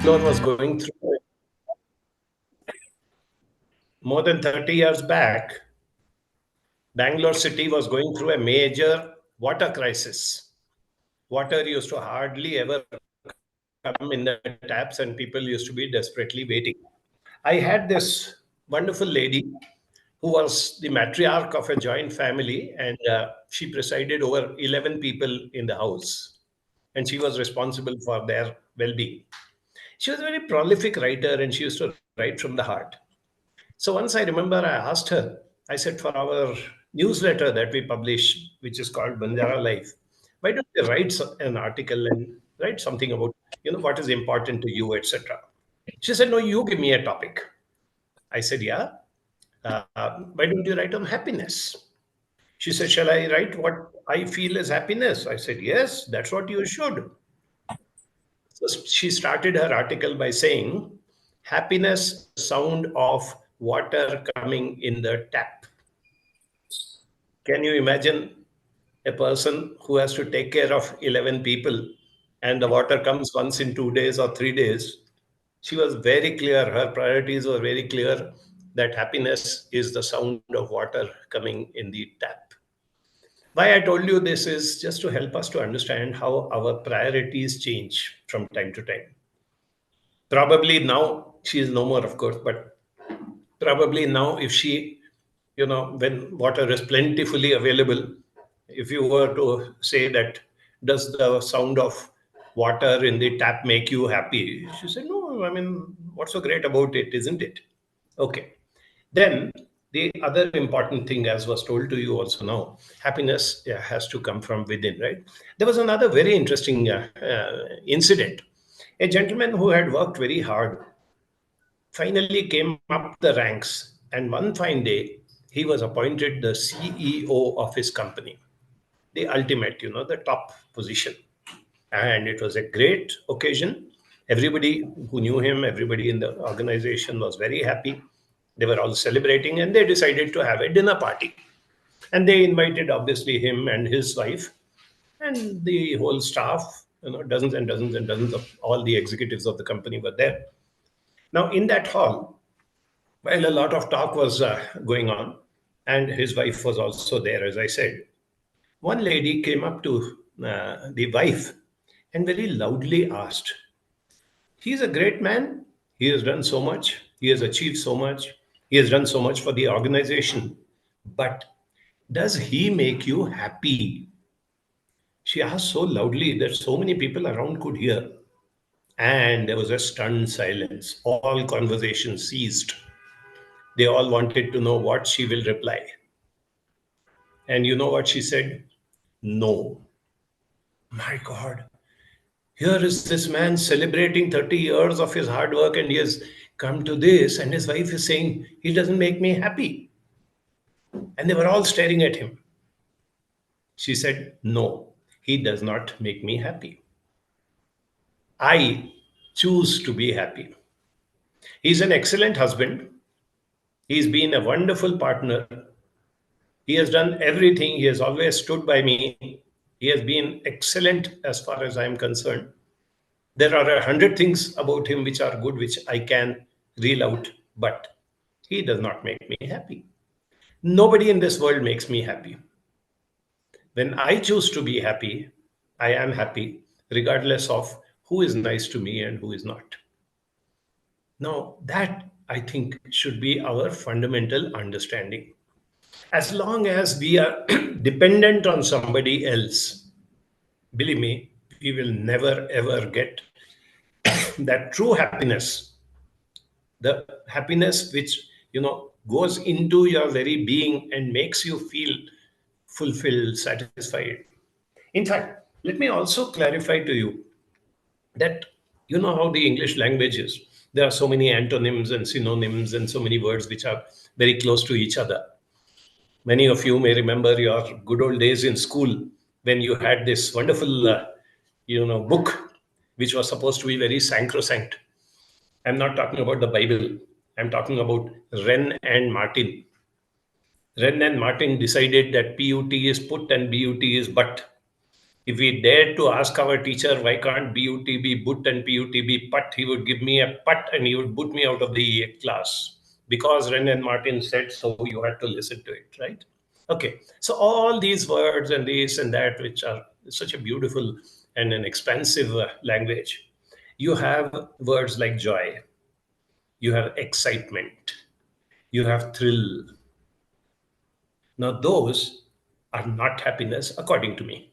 Bangalore was going through, more than 30 years back, Bangalore city was going through a major water crisis. Water used to hardly ever come in the taps, and people used to be desperately waiting. I had this wonderful lady who was the matriarch of a joint family, and she presided over 11 people in the house, and she was responsible for their well being. She was a very prolific writer, and she used to write from the heart. So once I remember, I asked her, I said, for our newsletter that we publish, which is called Banjara Life, why don't you write an article and write something about, what is important to you, etc. She said, no, you give me a topic. I said, yeah. Why don't you write on happiness? She said, shall I write what I feel is happiness? I said, yes, that's what you should. So she started her article by saying, happiness, the sound of water coming in the tap. Can you imagine a person who has to take care of 11 people and the water comes once in 2 days or 3 days? She was very clear, her priorities were very clear, that happiness is the sound of water coming in the tap. Why I told you this is just to help us to understand how our priorities change from time to time. Probably now she is no more, of course, but probably now, if she, when water is plentifully available, if you were to say that, does the sound of water in the tap make you happy? She said, no, I mean, what's so great about it, isn't it? Okay. Then the other important thing, as was told to you also now, happiness has to come from within, right? There was another very interesting incident. A gentleman who had worked very hard finally came up the ranks, and one fine day, he was appointed the CEO of his company, the ultimate, the top position. And it was a great occasion. Everybody who knew him, everybody in the organization was very happy. They were all celebrating, and they decided to have a dinner party. And they invited, obviously, him and his wife and the whole staff, dozens and dozens and dozens of all the executives of the company were there. Now, in that hall, while a lot of talk was going on, and his wife was also there, as I said, one lady came up to the wife and very loudly asked, he's a great man. He has done so much. He has achieved so much. He has done so much for the organization. But does he make you happy? She asked so loudly that so many people around could hear. And there was a stunned silence. All conversation ceased. They all wanted to know what she will reply. And you know what she said? No. My God. Here is this man celebrating 30 years of his hard work, and he has come to this, and his wife is saying, he doesn't make me happy. And they were all staring at him. She said, no, he does not make me happy. I choose to be happy. He's an excellent husband. He's been a wonderful partner. He has done everything. He has always stood by me. He has been excellent as far as I am concerned. There are 100 things about him which are good, which I can reel out, but he does not make me happy. Nobody in this world makes me happy. When I choose to be happy, I am happy, regardless of who is nice to me and who is not. Now, that I think should be our fundamental understanding. As long as we are dependent on somebody else, believe me, we will never ever get that true happiness, the happiness which goes into your very being and makes you feel fulfilled, satisfied. In fact, let me also clarify to you that you know how the English language is. There are so many antonyms and synonyms and so many words which are very close to each other. Many of you may remember your good old days in school when you had this wonderful, book which was supposed to be very sacrosanct. I'm not talking about the Bible. I'm talking about Wren and Martin. Wren and Martin decided that PUT is put and BUT is but. If we dared to ask our teacher, why can't BUT be but and PUT be put, he would give me a put and he would put me out of the class. Because Ren and Martin said so, you had to listen to it, right? Okay, so all these words and this and that, which are such a beautiful and an expansive language. You have words like joy, you have excitement, you have thrill. Now, those are not happiness, according to me.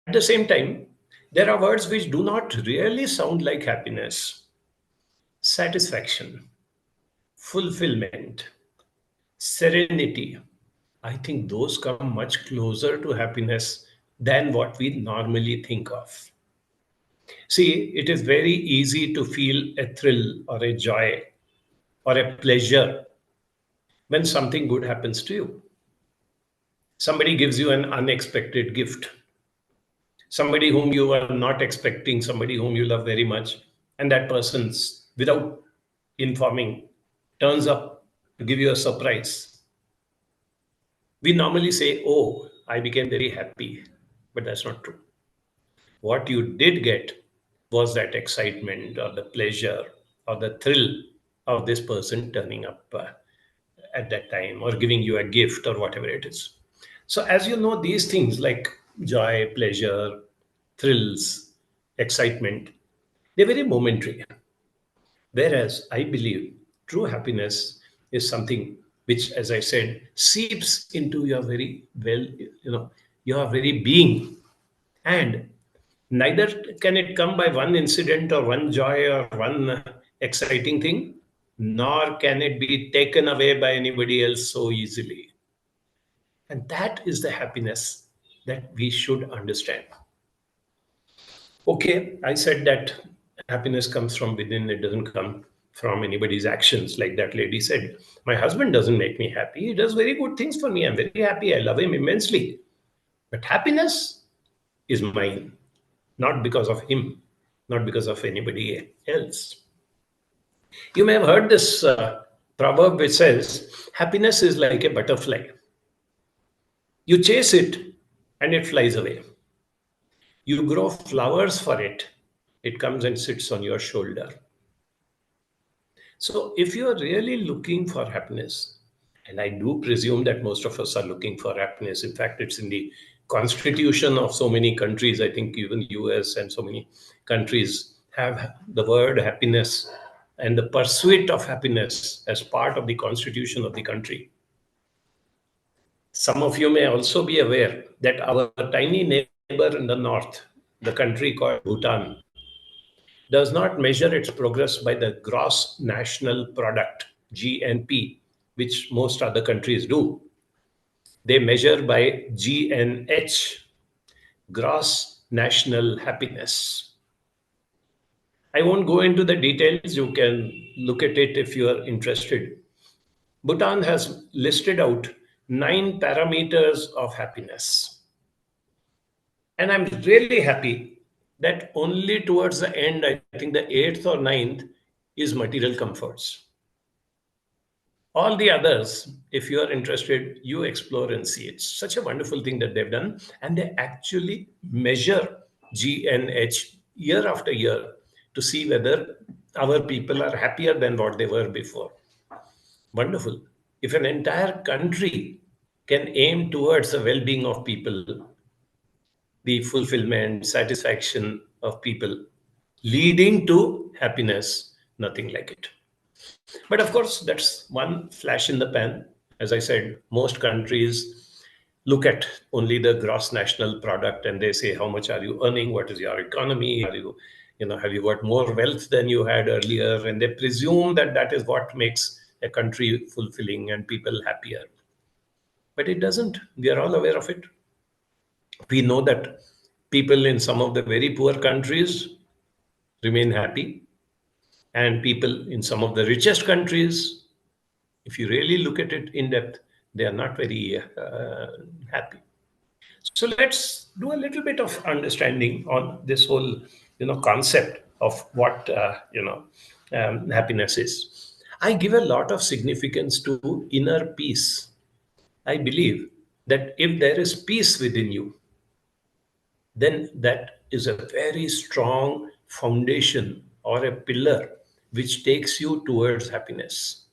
At the same time, there are words which do not really sound like happiness: satisfaction, fulfillment, serenity. I think those come much closer to happiness than what we normally think of. See, it is very easy to feel a thrill or a joy or a pleasure when something good happens to you. Somebody gives you an unexpected gift, somebody whom you were not expecting, somebody whom you love very much, and that person's, without informing, turns up to give you a surprise. We normally say, oh, I became very happy, but that's not true. What you did get was that excitement or the pleasure or the thrill of this person turning up at that time or giving you a gift or whatever it is. So, as you know, these things like joy, pleasure, thrills, excitement, they're very momentary. Whereas I believe true happiness is something which, as I said, seeps into your very well, your very being. And neither can it come by one incident or one joy or one exciting thing, nor can it be taken away by anybody else so easily. And that is the happiness that we should understand. Okay, I said that happiness comes from within, it doesn't come from anybody's actions. Like that lady said, my husband doesn't make me happy. He does very good things for me. I'm very happy. I love him immensely. But happiness is mine, not because of him, not because of anybody else. You may have heard this proverb which says, happiness is like a butterfly. You chase it and it flies away. You grow flowers for it, it comes and sits on your shoulder. So, if you are really looking for happiness, and I do presume that most of us are looking for happiness, in fact, it's in the constitution of so many countries. I think even US and so many countries have the word happiness and the pursuit of happiness as part of the constitution of the country. Some of you may also be aware that our tiny neighbor in the north, the country called Bhutan, does not measure its progress by the gross national product, GNP, which most other countries do. They measure by GNH, gross national happiness. I won't go into the details. You can look at it if you are interested. Bhutan has listed out 9 parameters of happiness. And I'm really happy that only towards the end, I think the eighth or ninth, is material comforts. All the others, if you are interested, you explore and see. It's such a wonderful thing that they've done. And they actually measure GNH year after year to see whether our people are happier than what they were before. Wonderful. If an entire country can aim towards the well being of people, the fulfillment, satisfaction of people, leading to happiness, nothing like it. But of course, that's one flash in the pan. As I said, most countries look at only the gross national product and they say, how much are you earning? What is your economy? Have you got more wealth than you had earlier? And they presume that that is what makes a country fulfilling and people happier. But it doesn't. We are all aware of it. We know that people in some of the very poor countries remain happy, and people in some of the richest countries, if you really look at it in depth, they are not very happy. So let's do a little bit of understanding on this whole concept of what happiness is. I give a lot of significance to inner peace. I believe that if there is peace within you, then that is a very strong foundation or a pillar which takes you towards happiness.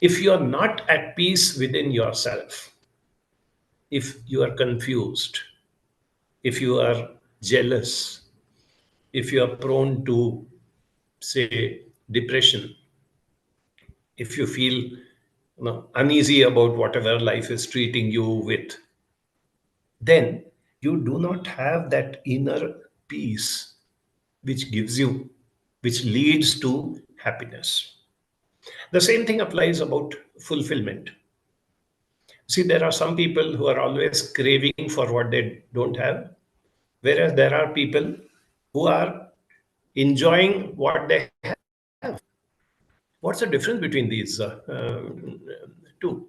If you are not at peace within yourself, if you are confused, if you are jealous, if you are prone to, say, depression, if you feel uneasy about whatever life is treating you with, then you do not have that inner peace which gives you, which leads to happiness. The same thing applies about fulfillment. See, there are some people who are always craving for what they don't have, whereas there are people who are enjoying what they have. What's the difference between these two?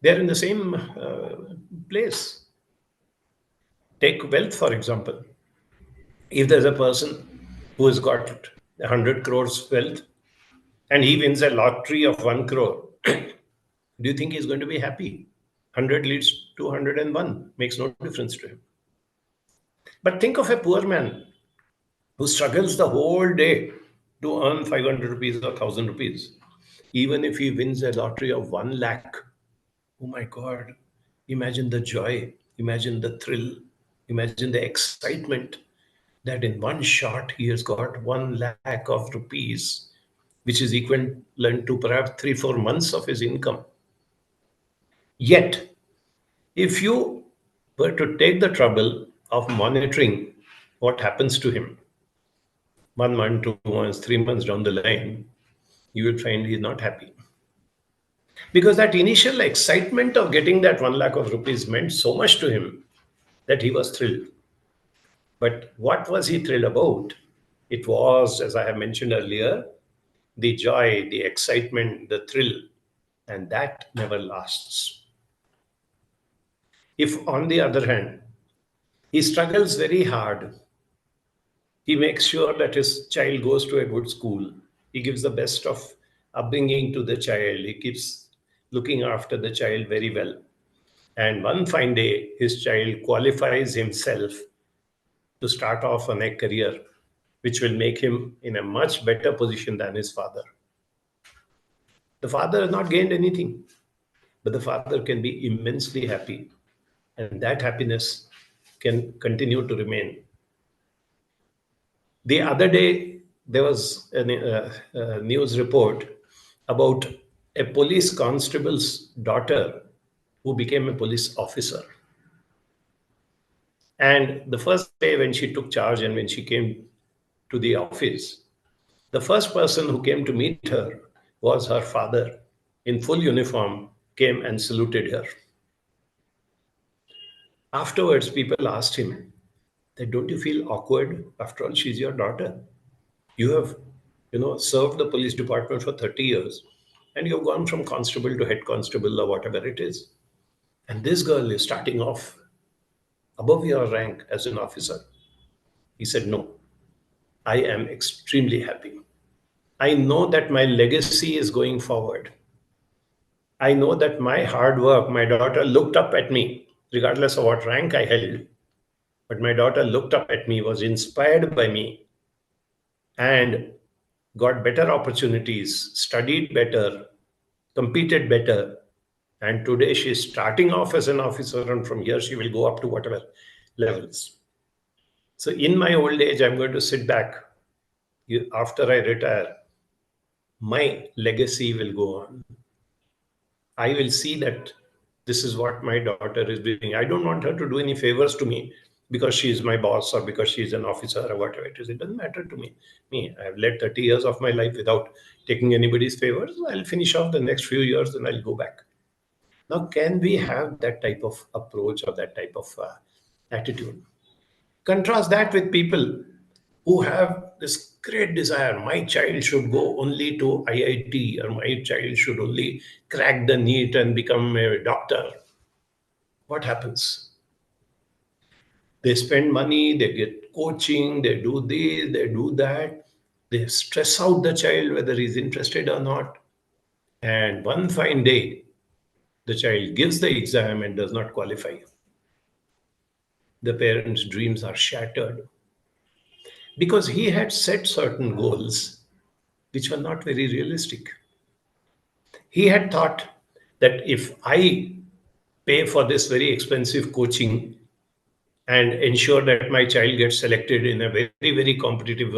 They're in the same place. Take wealth, for example. If there's a person who has got 100 crores wealth and he wins a lottery of 1 crore, do you think he's going to be happy? 100 leads to 101, makes no difference to him. But think of a poor man who struggles the whole day to earn 500 rupees or 1000 rupees. Even if he wins a lottery of 1 lakh, oh my God, imagine the joy, imagine the thrill, imagine the excitement that in one shot he has got 1 lakh of rupees, which is equivalent to perhaps 3 4 months of his income. Yet, if you were to take the trouble of monitoring what happens to him 1 month, 2 months, 3 months down the line, you will find he's not happy. Because that initial excitement of getting that 1 lakh of rupees meant so much to him that he was thrilled. But what was he thrilled about? It was, as I have mentioned earlier, the joy, the excitement, the thrill, and that never lasts. If, on the other hand, he struggles very hard, he makes sure that his child goes to a good school, he gives the best of upbringing to the child, he keeps looking after the child very well. And one fine day, his child qualifies himself to start off on a career which will make him in a much better position than his father. The father has not gained anything, but the father can be immensely happy, and that happiness can continue to remain. The other day, there was a news report about a police constable's daughter who became a police officer. And the first day when she took charge and when she came to the office, the first person who came to meet her was her father in full uniform, came and saluted her. Afterwards, people asked him that, don't you feel awkward? After all, she's your daughter. You have, served the police department for 30 years and you've gone from constable to head constable or whatever it is. And this girl is starting off above your rank as an officer. He said, no, I am extremely happy. I know that my legacy is going forward. I know that my hard work, my daughter looked up at me, regardless of what rank I held. But my daughter looked up at me, was inspired by me, and got better opportunities, studied better, competed better. And today she's starting off as an officer, and from here she will go up to whatever levels. So, in my old age, I'm going to sit back. After I retire, my legacy will go on. I will see that this is what my daughter is doing. I don't want her to do any favors to me because she is my boss or because she is an officer or whatever it is. It doesn't matter to me. I've led 30 years of my life without taking anybody's favors. I'll finish off the next few years and I'll go back. Now, can we have that type of approach or that type of attitude? Contrast that with people who have this great desire. My child should go only to IIT, or my child should only crack the NEET and become a doctor. What happens? They spend money, they get coaching, they do this, they do that. They stress out the child whether he's interested or not. And one fine day, the child gives the exam and does not qualify. the parent's dreams are shattered because he had set certain goals which were not very realistic. He had thought that if I pay for this very expensive coaching and ensure that my child gets selected in a very, very competitive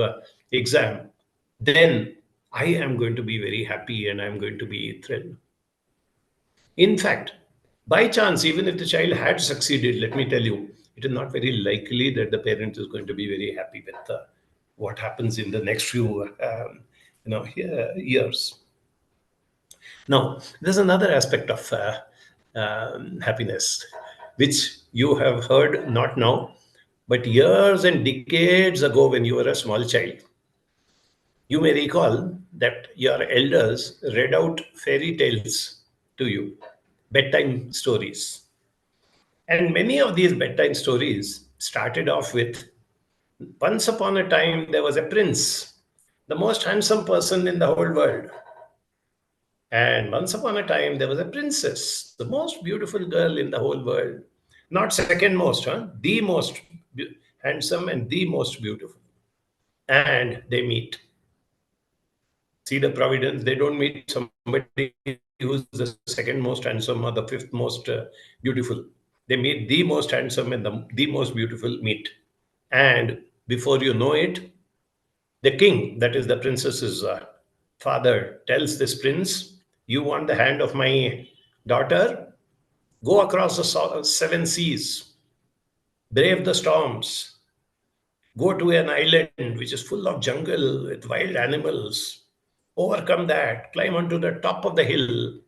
exam, then I am going to be very happy and I'm going to be thrilled. In fact, by chance, even if the child had succeeded, let me tell you, it is not very likely that the parent is going to be very happy with what happens in the next few years. Now, there's another aspect of happiness, which you have heard not now, but years and decades ago when you were a small child. You may recall that your elders read out fairy tales to you, bedtime stories. And many of these bedtime stories started off with once upon a time there was a prince, the most handsome person in the whole world. And once upon a time, there was a princess, the most beautiful girl in the whole world. Not second most, huh? The most handsome and the most beautiful. And they meet. See the providence. They don't meet somebody who's the second most handsome or the fifth most beautiful. They meet the most handsome and the most beautiful meet. And before you know it, the king, that is the princess's father, tells this prince, "You want the hand of my daughter? Go across the seven seas, brave the storms, go to an island which is full of jungle with wild animals, overcome that, climb onto the top of the hill.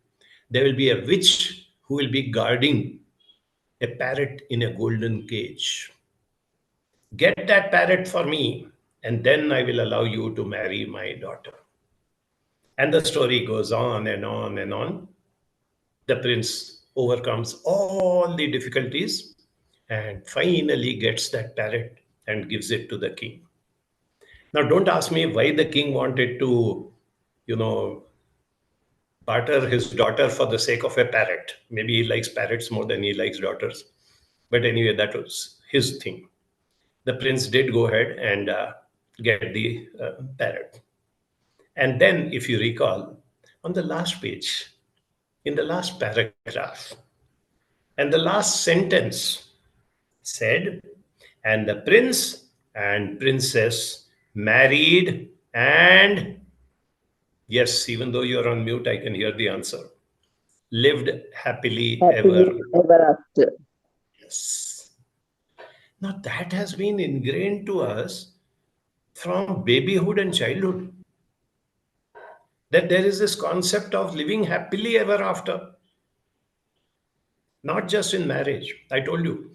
There will be a witch who will be guarding a parrot in a golden cage. Get that parrot for me, and then I will allow you to marry my daughter." And the story goes on and on and on. The prince overcomes all the difficulties and finally gets that parrot and gives it to the king. Now, don't ask me why the king wanted to, you know, barter his daughter for the sake of a parrot. Maybe he likes parrots more than he likes daughters. But anyway, that was his thing. The prince did go ahead and get the parrot. And then, if you recall, on the last page, in the last paragraph, and the last sentence said, "And the prince and princess married and," yes, even though you're on mute, I can hear the answer, "lived happily ever." Happily ever after. Yes. Now that has been ingrained to us from babyhood and childhood, that there is this concept of living happily ever after, not just in marriage. I told you,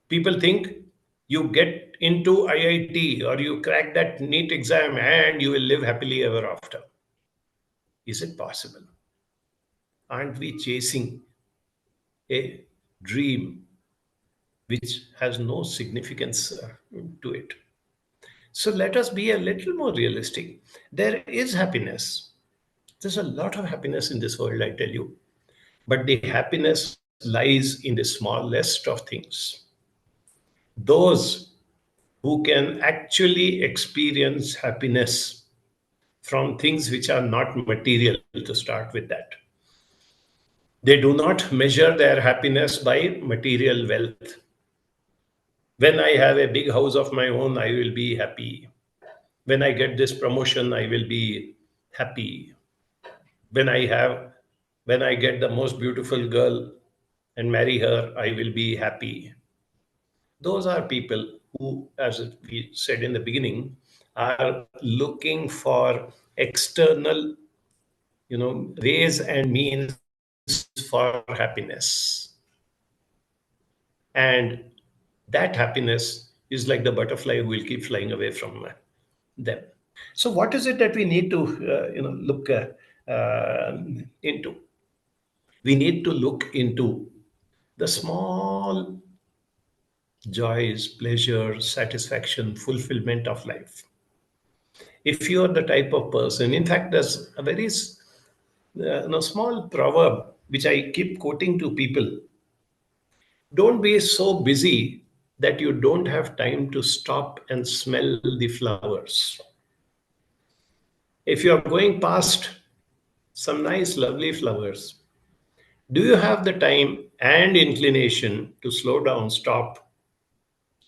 people think you get into IIT or you crack that NEET exam and you will live happily ever after. Is it possible? Aren't we chasing a dream which has no significance to it? So let us be a little more realistic. There is happiness. There's a lot of happiness in this world, I tell you. But the happiness lies in the smallest of things. Those who can actually experience happiness from things which are not material, to start with that. They do not measure their happiness by material wealth. When I have a big house of my own, I will be happy. When I get this promotion, I will be happy. When I have, when I get the most beautiful girl and marry her, I will be happy. Those are people who, as we said in the beginning, are looking for external, ways and means for happiness. And that happiness is like the butterfly who will keep flying away from them. So, what is it that we need to, look into? We need to look into the small joys, pleasure, satisfaction, fulfillment of life. If you are the type of person, in fact, there's a very small proverb which I keep quoting to people. Don't be so busy that you don't have time to stop and smell the flowers. If you are going past some nice, lovely flowers, do you have the time and inclination to slow down, stop,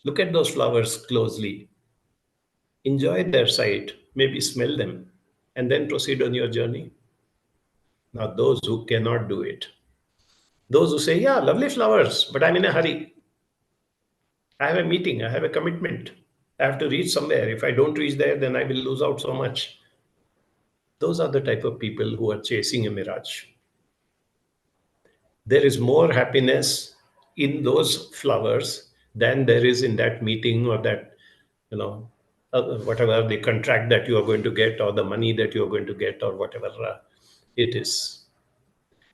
look at those flowers closely, enjoy their sight, maybe smell them, and then proceed on your journey? Now, those who cannot do it, those who say, yeah, lovely flowers, but I'm in a hurry. I have a meeting, I have a commitment. I have to reach somewhere. If I don't reach there, then I will lose out so much. Those are the type of people who are chasing a mirage. There is more happiness in those flowers than there is in that meeting or that, you know, whatever the contract that you are going to get or the money that you are going to get or whatever it is.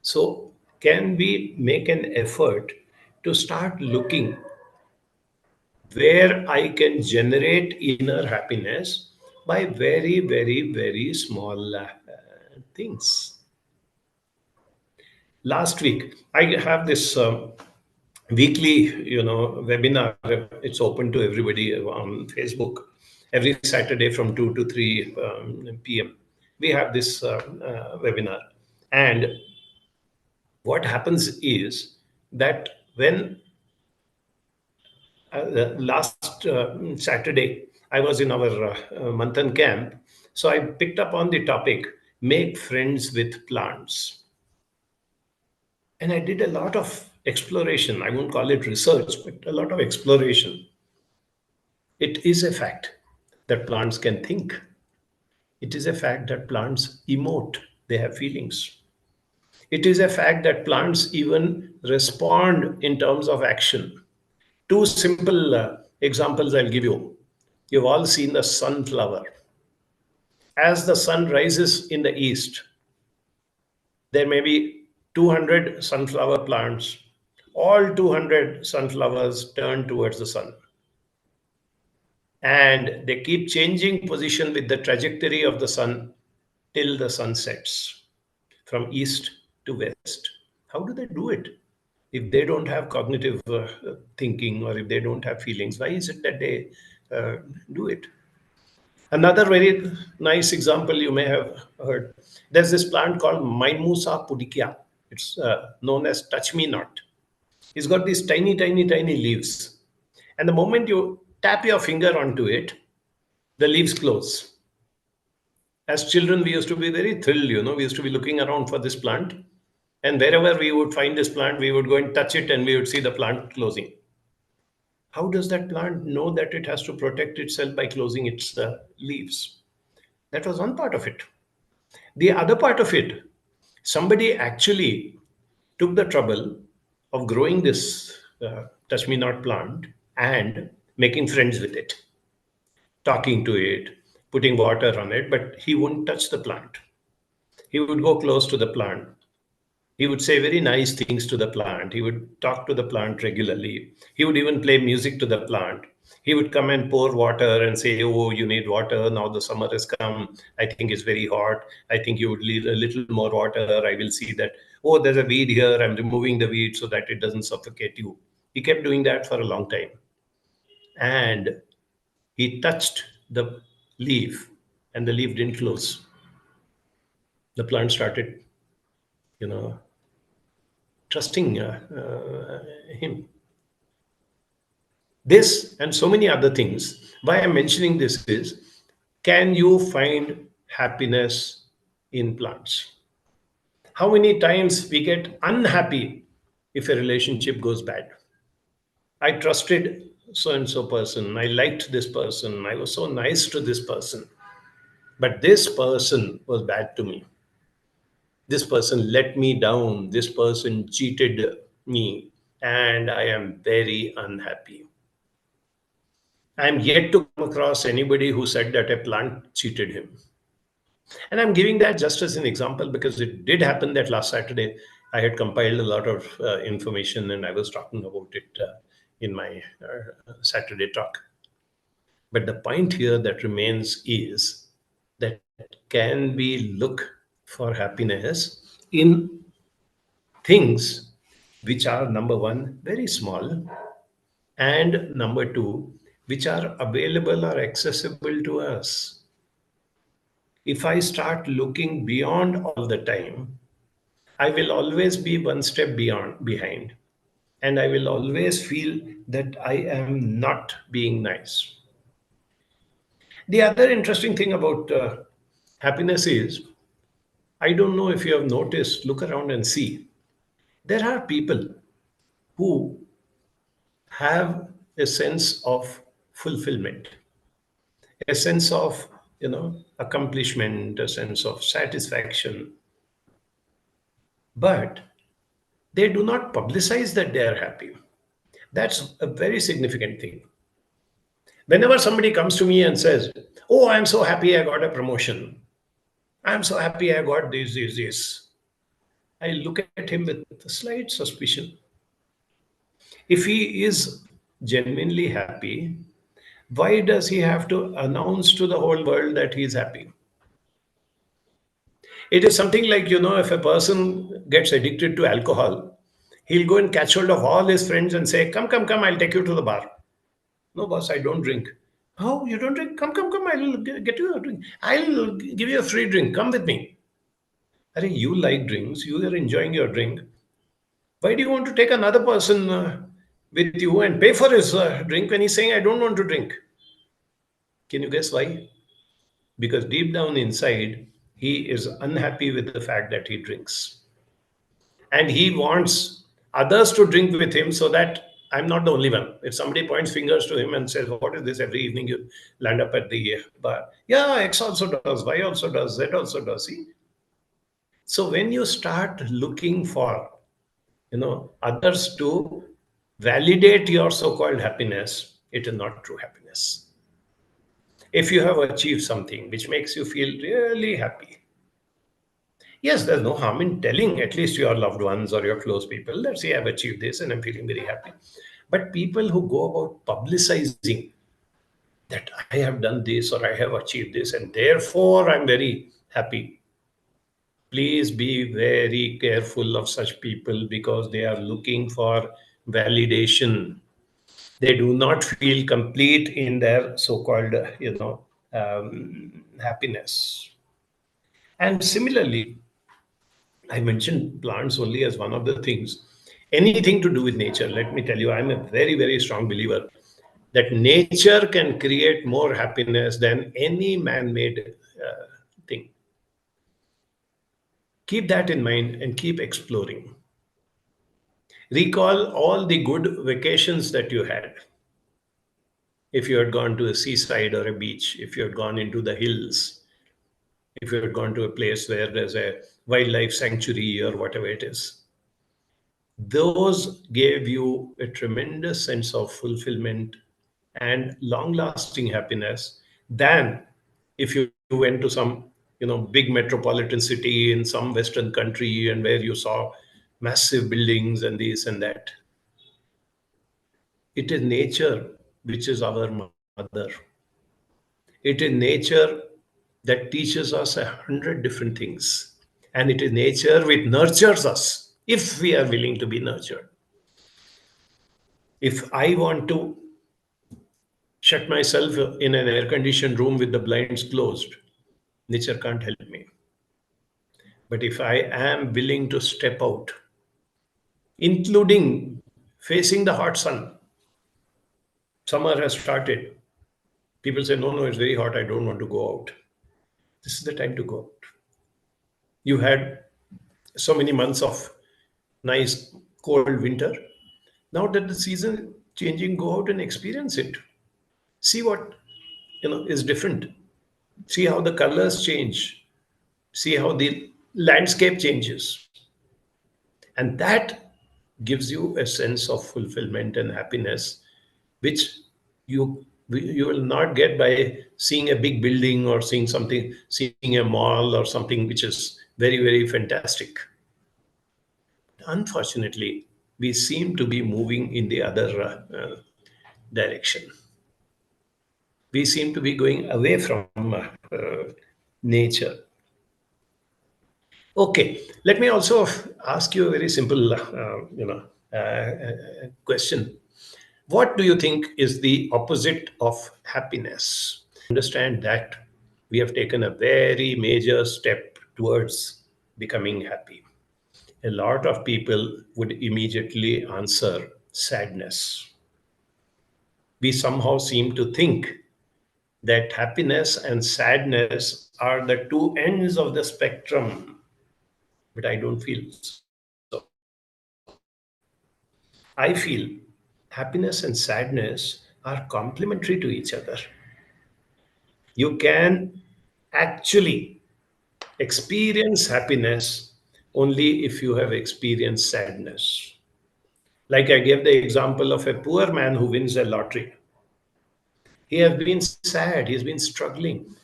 So, can we make an effort to start looking where I can generate inner happiness by very, very, very small things? Last week, I have this weekly, webinar. It's open to everybody on Facebook. Every Saturday from 2 to 3 p.m. We have this webinar. And what happens is that when last Saturday, I was in our Manthan camp. So I picked up on the topic, make friends with plants. And I did a lot of exploration. I won't call it research, but a lot of exploration. It is a fact that plants can think. It is a fact that plants emote. They have feelings. It is a fact that plants even respond in terms of action. Two simple examples I'll give you. You've all seen the sunflower. As the sun rises in the east, there may be 200 sunflower plants. All 200 sunflowers turn towards the sun. And they keep changing position with the trajectory of the sun till the sun sets from east to west. How do they do it? If they don't have cognitive thinking or if they don't have feelings, why is it that they uh, do it? Another very nice example you may have heard. There's this plant called Mimosa pudicia. It's known as touch me not. It's got these tiny, tiny, tiny leaves. And the moment you tap your finger onto it, the leaves close. As children, we used to be very thrilled, we used to be looking around for this plant. And wherever we would find this plant, we would go and touch it and we would see the plant closing. How does that plant know that it has to protect itself by closing its leaves? That was one part of it. The other part of it, somebody actually took the trouble of growing this touch me not plant and making friends with it, talking to it, putting water on it, but he wouldn't touch the plant. He would go close to the plant. He would say very nice things to the plant. He would talk to the plant regularly. He would even play music to the plant. He would come and pour water and say, oh, you need water. Now the summer has come. I think it's very hot. I think you would need a little more water. I will see that. Oh, there's a weed here. I'm removing the weed so that it doesn't suffocate you. He kept doing that for a long time. And he touched the leaf and the leaf didn't close. The plant started, you know, trusting him. This and so many other things. Why I'm mentioning this is, can you find happiness in plants? How many times we get unhappy if a relationship goes bad? I trusted so and so person. I liked this person. I was so nice to this person. But this person was bad to me. This person let me down. This person cheated me. And I am very unhappy. I'm yet to come across anybody who said that a plant cheated him. And I'm giving that just as an example because it did happen that last Saturday I had compiled a lot of information and I was talking about it in my Saturday talk. But the point here that remains is that can we look for happiness in things which are, number one, very small, And number two, which are available or accessible to us. If I start looking beyond all the time, I will always be one step beyond behind, and I will always feel that I am not being nice. The other interesting thing about happiness is, I don't know if you have noticed, look around and see. There are people who have a sense of fulfillment, a sense of, accomplishment, a sense of satisfaction, but they do not publicize that they are happy. That's a very significant thing. Whenever somebody comes to me and says, "Oh, I'm so happy I got a promotion. I'm so happy I got this," I look at him with a slight suspicion. If he is genuinely happy, why does he have to announce to the whole world that he's happy? It is something like, if a person gets addicted to alcohol, he'll go and catch hold of all his friends and say, "Come, come, come, I'll take you to the bar." "No, boss, I don't drink." "Oh, you don't drink? Come, come, come, I'll get you a drink. I'll give you a free drink. Come with me." Arey, you like drinks, you are enjoying your drink. Why do you want to take another person with you and pay for his drink when he's saying, "I don't want to drink"? Can you guess why? Because deep down inside, he is unhappy with the fact that he drinks. And he wants others to drink with him so that I'm not the only one. If somebody points fingers to him and says, "What is this? Every evening you land up at the bar." "Yeah, X also does, Y also does, Z also does." See? So when you start looking for, others to validate your so-called happiness, it is not true happiness. If you have achieved something which makes you feel really happy, yes, there's no harm in telling at least your loved ones or your close people that, "See, I've achieved this and I'm feeling very happy." But people who go about publicizing that I have done this or I have achieved this and therefore I'm very happy, please be very careful of such people, because they are looking for validation. They do not feel complete in their so-called, happiness. And similarly, I mentioned plants only as one of the things. Anything to do with nature, let me tell you, I'm a very, very strong believer that nature can create more happiness than any man made thing. Keep that in mind and keep exploring. Recall all the good vacations that you had. If you had gone to a seaside or a beach, if you had gone into the hills, if you had gone to a place where there's a wildlife sanctuary or whatever it is, those gave you a tremendous sense of fulfillment and long lasting happiness than if you went to some big metropolitan city in some western country and where you saw massive buildings and this and that. It is nature which is our mother. It is nature that teaches us 100 different things, and it is nature which nurtures us if we are willing to be nurtured. If I want to shut myself in an air conditioned room with the blinds closed, nature can't help me. But if I am willing to step out, including facing the hot sun, summer has started. People say, "No, no, it's very hot. I don't want to go out." This is the time to go out. You had so many months of nice cold winter. Now that the season changing, go out and experience it. See what is different. See how the colors change. See how the landscape changes. And that gives you a sense of fulfillment and happiness, which you will not get by seeing a big building or seeing a mall or something which is very, very fantastic. Unfortunately, we seem to be moving in the other direction. We seem to be going away from nature. Okay, let me also ask you a very simple, question. What do you think is the opposite of happiness? Understand that we have taken a very major step towards becoming happy. A lot of people would immediately answer sadness. We somehow seem to think that happiness and sadness are the two ends of the spectrum, but I don't feel so. I feel happiness and sadness are complementary to each other. You can actually experience happiness only if you have experienced sadness. Like I gave the example of a poor man who wins a lottery. He has been sad, he's been struggling.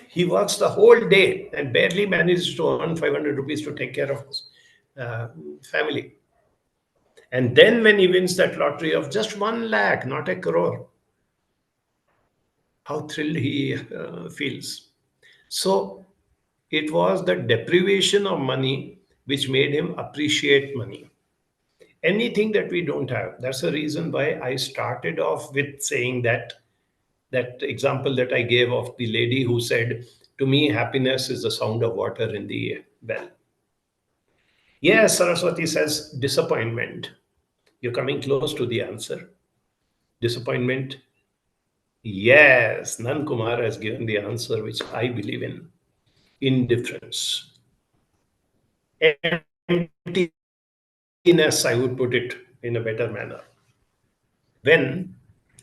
He works the whole day and barely manages to earn 500 rupees to take care of his uh, family. And then when he wins that lottery of just 1 lakh, not a crore, how thrilled he feels. So it was the deprivation of money which made him appreciate money. Anything that we don't have. That's the reason why I started off with saying that example that I gave of the lady who said, to me, happiness is the sound of water in the well. Yes, Saraswati says disappointment. You're coming close to the answer. Disappointment. Yes, Nan Kumar has given the answer which I believe in. Indifference. Emptiness, I would put it in a better manner. When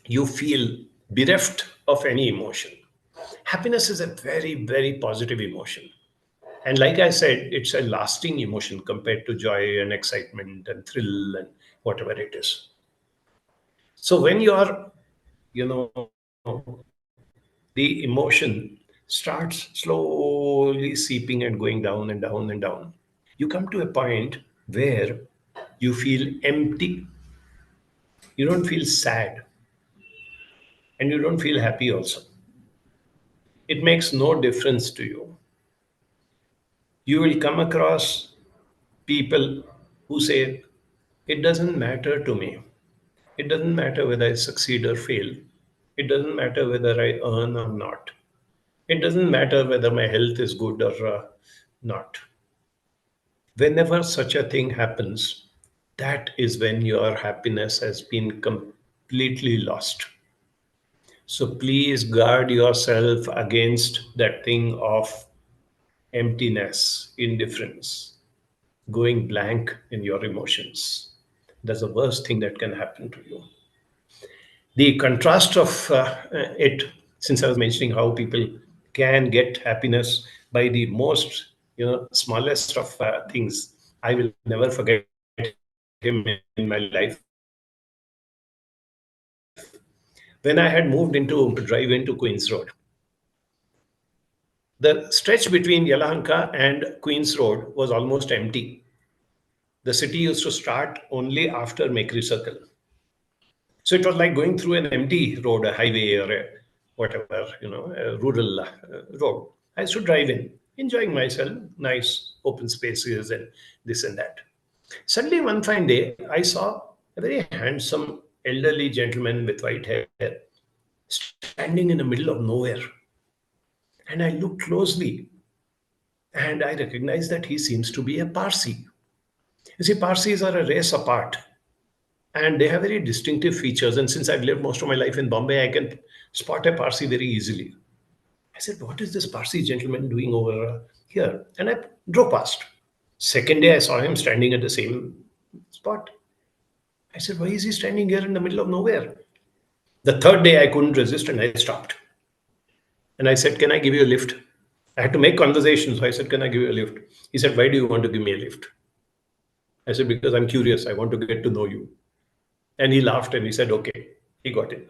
you feel bereft of any emotion. Happiness is a very, very positive emotion. And like I said, it's a lasting emotion compared to joy and excitement and thrill and whatever it is. So when you are, you know, the emotion starts slowly seeping and going down and down and down, you come to a point where you feel empty. You don't feel sad and you don't feel happy also. It makes no difference to you. You will come across people who say, it doesn't matter to me. It doesn't matter whether I succeed or fail. It doesn't matter whether I earn or not. It doesn't matter whether my health is good or not. Whenever such a thing happens, that is when your happiness has been completely lost. So please guard yourself against that thing of emptiness, indifference, going blank in your emotions. That's the worst thing that can happen to you. The contrast of it, since I was mentioning how people can get happiness by the most, smallest of things, I will never forget him in my life. When I had moved into drive into Queens Road, the stretch between Yelahanka and Queens Road was almost empty. The city used to start only after Makery Circle. So it was like going through an empty road, a highway or a whatever, a rural road. I used to drive in, enjoying myself, nice open spaces and this and that. Suddenly, one fine day, I saw a very handsome elderly gentleman with white hair standing in the middle of nowhere. And I looked closely and I recognized that he seems to be a Parsi. You see, Parsis are a race apart and they have very distinctive features. And since I've lived most of my life in Bombay, I can spot a Parsi very easily. I said, "What is this Parsi gentleman doing over here?" And I drove past. Second day, I saw him standing at the same spot. I said, "Why is he standing here in the middle of nowhere?" The third day, I couldn't resist and I stopped. And I said, "Can I give you a lift?" I had to make conversation. So I said, "Can I give you a lift?" He said, "Why do you want to give me a lift?" I said, "Because I'm curious. I want to get to know you." And he laughed and he said, "Okay." He got in.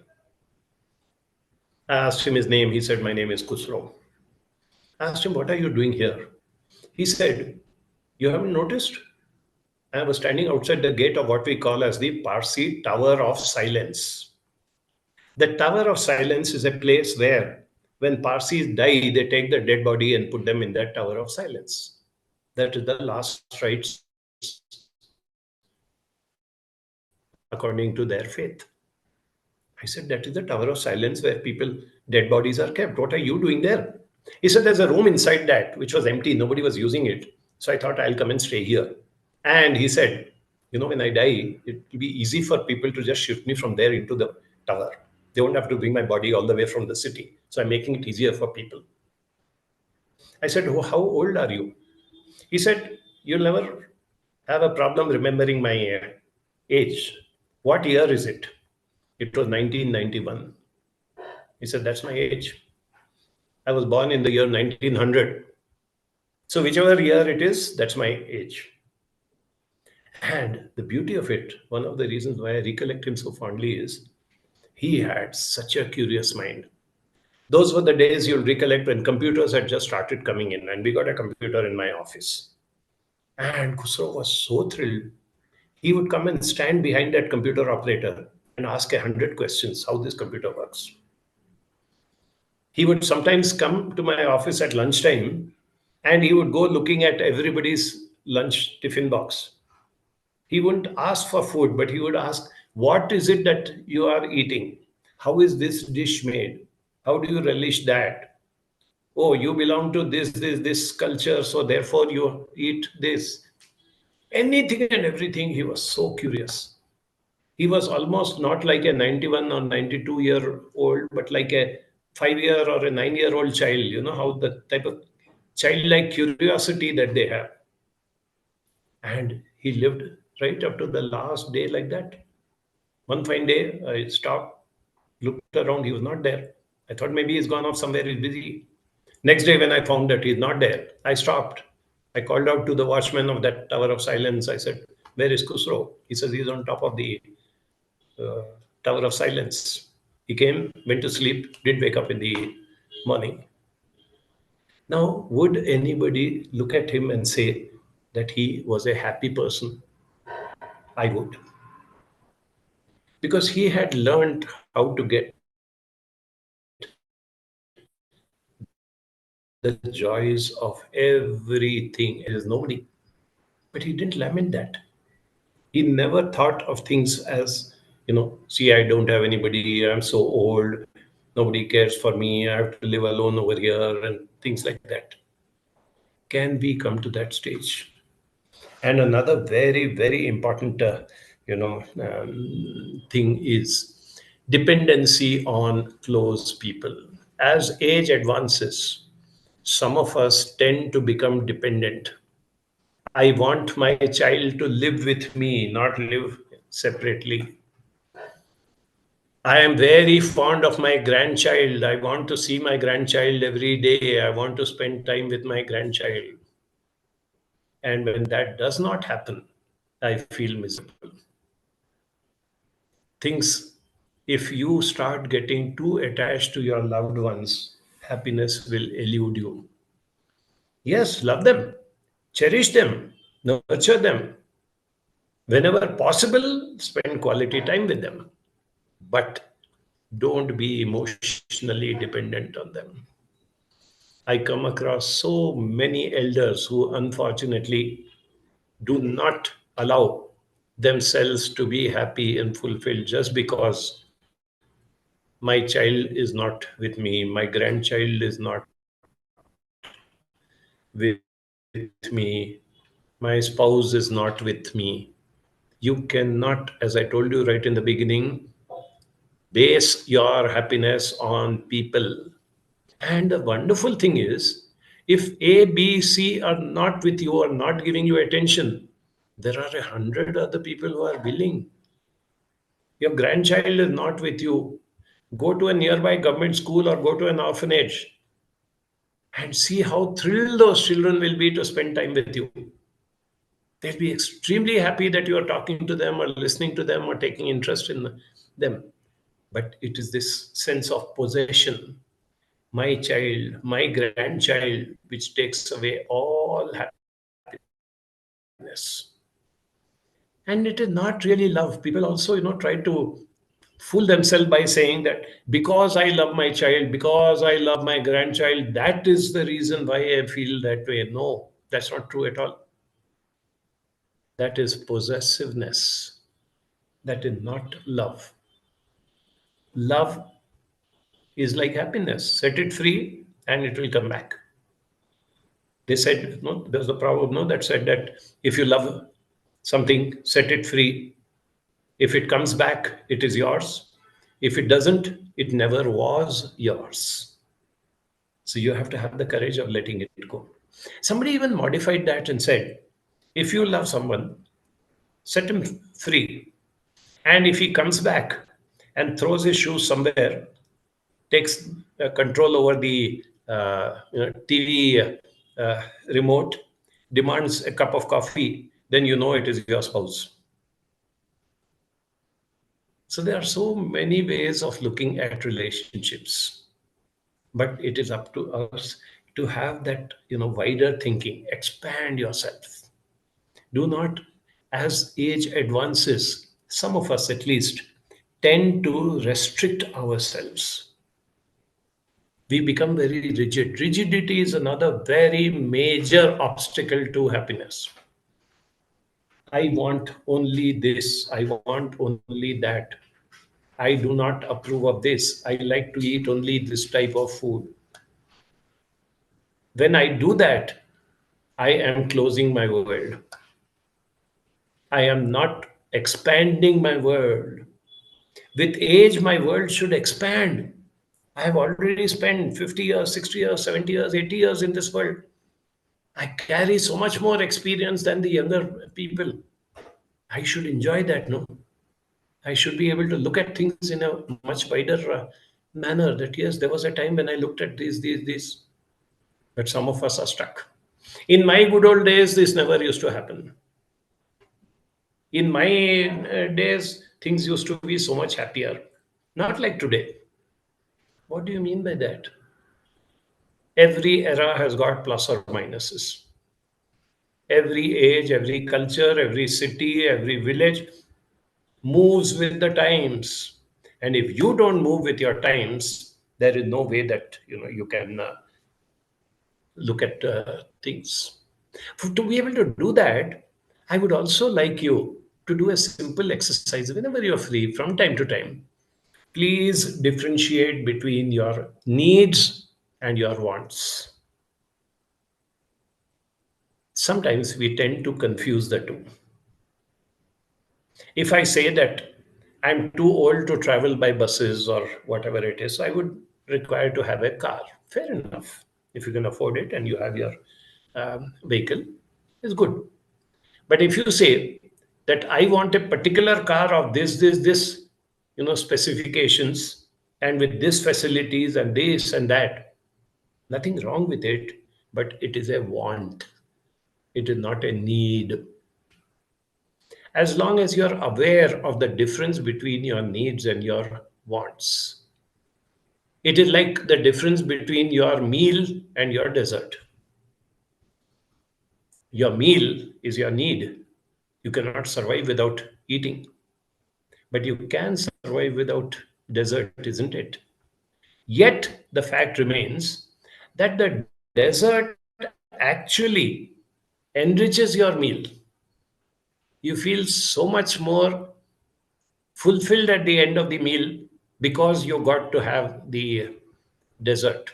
I asked him his name. He said, "My name is Kusro." I asked him, "What are you doing here?" He said, "You haven't noticed? I was standing outside the gate of what we call as the Parsi Tower of Silence. The Tower of Silence is a place where, when Parsis die, they take the dead body and put them in that Tower of Silence. That is the last rites of the Parsis. according to their faith. I said, that is the Tower of Silence where people, dead bodies are kept. What are you doing there? He said, there's a room inside that which was empty. Nobody was using it. So I thought I'll come and stay here. And he said, when I die, it will be easy for people to just shift me from there into the tower. They won't have to bring my body all the way from the city. So I'm making it easier for people. I said, oh, how old are you? He said, you'll never have a problem remembering my age. What year is it? It was 1991. He said, that's my age. I was born in the year 1900. So, whichever year it is, that's my age. And the beauty of it, one of the reasons why I recollect him so fondly is he had such a curious mind. Those were the days you'll recollect when computers had just started coming in, and we got a computer in my office. And Khusro was so thrilled. He would come and stand behind that computer operator and ask 100 questions how this computer works. He would sometimes come to my office at lunchtime and he would go looking at everybody's lunch tiffin box. He wouldn't ask for food, but he would ask, what is it that you are eating? How is this dish made? How do you relish that? Oh, you belong to this culture, so therefore you eat this. Anything and everything, he was so curious. He was almost not like a 91 or 92-year old, but like a 5-year or a 9-year old child. You know how the type of childlike curiosity that they have. And he lived right up to the last day like that. One fine day, I stopped, looked around, he was not there. I thought maybe he's gone off somewhere, he's busy. Next day, when I found that he's not there, I stopped. I called out to the watchman of that Tower of Silence. I said, where is Khusro? He says, he's on top of the uh, Tower of Silence. He came, went to sleep, didn't wake up in the morning. Now, would anybody look at him and say that he was a happy person? I would. Because he had learned how to get the joys of everything. There is nobody. But he didn't lament that. He never thought of things as, see, I don't have anybody, I'm so old, nobody cares for me, I have to live alone over here, and things like that. Can we come to that stage? And another very, very important, thing is dependency on close people. As age advances, some of us tend to become dependent. I want my child to live with me, not live separately. I am very fond of my grandchild. I want to see my grandchild every day. I want to spend time with my grandchild. And when that does not happen, I feel miserable. Things, if you start getting too attached to your loved ones, happiness will elude you. Yes, love them, cherish them, nurture them. Whenever possible, spend quality time with them. But don't be emotionally dependent on them. I come across so many elders who unfortunately do not allow themselves to be happy and fulfilled just because my child is not with me, my grandchild is not with me, my spouse is not with me. You cannot, as I told you right in the beginning, base your happiness on people. And the wonderful thing is, if A, B, C are not with you or not giving you attention, there are 100 other people who are willing. Your grandchild is not with you. Go to a nearby government school or go to an orphanage and see how thrilled those children will be to spend time with you. They'll be extremely happy that you are talking to them or listening to them or taking interest in them. But it is this sense of possession, my child, my grandchild, which takes away all happiness. And it is not really love. People also, try to fool themselves by saying that because I love my child, because I love my grandchild, that is the reason why I feel that way. No, that's not true at all. That is possessiveness. That is not love. Love is like happiness. Set it free and it will come back. They said, no, there's a proverb, no, that said that if you love something, set it free. If it comes back, it is yours. If it doesn't, it never was yours. So you have to have the courage of letting it go. Somebody even modified that and said, if you love someone, set him free. And if he comes back and throws his shoes somewhere, takes control over the TV remote, demands a cup of coffee, then you know it is your spouse. So there are so many ways of looking at relationships, but it is up to us to have that wider thinking. Expand yourself. Do not, as age advances, some of us at least tend to restrict ourselves. We become very rigid. Rigidity is another very major obstacle to happiness. I want only this. I want only that. I do not approve of this. I like to eat only this type of food. When I do that, I am closing my world. I am not expanding my world. With age, my world should expand. I have already spent 50 years, 60 years, 70 years, 80 years in this world. I carry so much more experience than the younger people. I should enjoy that, no? I should be able to look at things in a much wider manner. That yes, there was a time when I looked at these. But some of us are stuck. In my good old days, this never used to happen. In my days, things used to be so much happier. Not like today. What do you mean by that? Every era has got plus or minuses. Every age, every culture, every city, every village moves with the times. And if you don't move with your times, there is no way that you can look at things. To be able to do that, I would also like you to do a simple exercise whenever you're free from time to time. Please differentiate between your needs and your wants. Sometimes we tend to confuse the two. If I say that I'm too old to travel by buses or whatever it is, I would require to have a car. Fair enough. If you can afford it and you have your vehicle, it's good. But if you say that I want a particular car of this, specifications and with this facilities and this and that, nothing wrong with it, but it is a want. It is not a need. As long as you're aware of the difference between your needs and your wants. It is like the difference between your meal and your dessert. Your meal is your need. You cannot survive without eating, but you can survive without dessert, isn't it? Yet the fact remains that the dessert actually enriches your meal. You feel so much more fulfilled at the end of the meal because you got to have the dessert.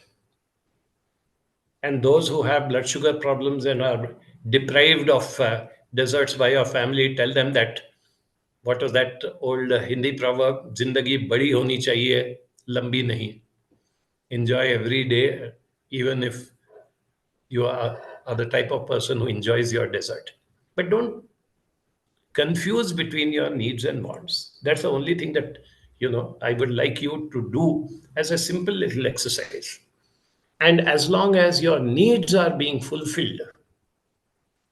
And those who have blood sugar problems and are deprived of desserts by your family, tell them that what was that old Hindi proverb? Zindagi badi honi chahiye, lambi nahi. Enjoy every day, even if you are the type of person who enjoys your dessert. But don't confuse between your needs and wants. That's the only thing that I would like you to do as a simple little exercise. And as long as your needs are being fulfilled,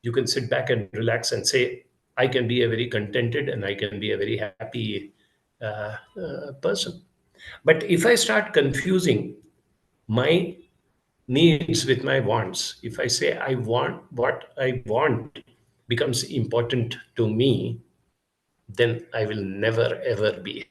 you can sit back and relax and say, I can be a very contented and I can be a very happy person. But if I start confusing my needs with my wants, if I say I want what I want becomes important to me, then I will never ever be